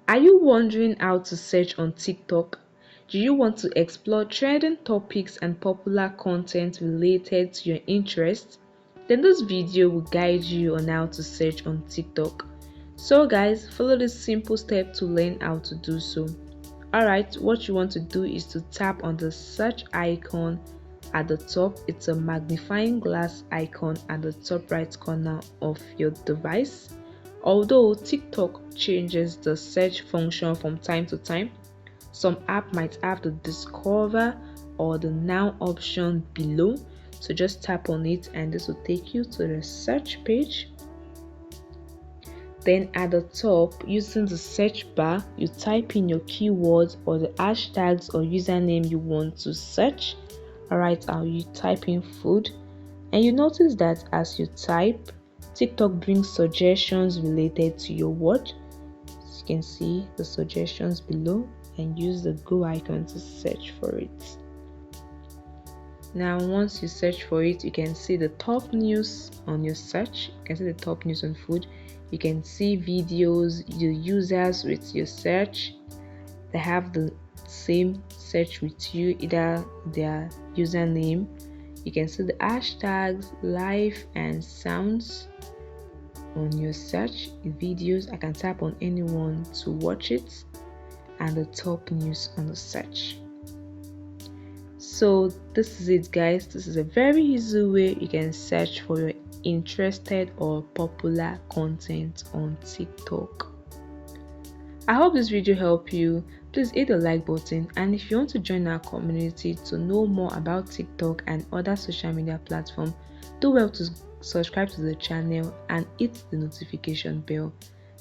Are you wondering how to search on TikTok? Do you want to explore trending topics and popular content related to your interests? Then this video will guide you on how to search on TikTok. So guys, follow this simple step to learn how to do so. Alright, what you want to do is to tap on the search icon at the top. It's a magnifying glass icon at the top right corner of your device. Although TikTok changes the search function from time to time, some app might have the discover or the now option below. So just tap on it and this will take you to the search page. Then at the top, using the search bar, you type in your keywords or the hashtags or username you want to search. Alright, you type in food and you notice that as you type, TikTok brings suggestions related to your word. As you can see the suggestions below, and use the go icon to search for it. Now once you search for it, you can see the top news on your search. You can see the top news on food. You can see videos, your users with your search. They have the same search with you, either their username. You can see the hashtags, live and sounds on your search videos. I can tap on anyone to watch it, and the top news on the search. So this is it guys. This is a very easy way you can search for your interested or popular content on TikTok. I hope this video helped you. Please hit the like button, and if you want to join our community to know more about TikTok and other social media platforms, do well to subscribe to the channel and hit the notification bell.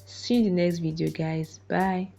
See you in the next video guys. Bye.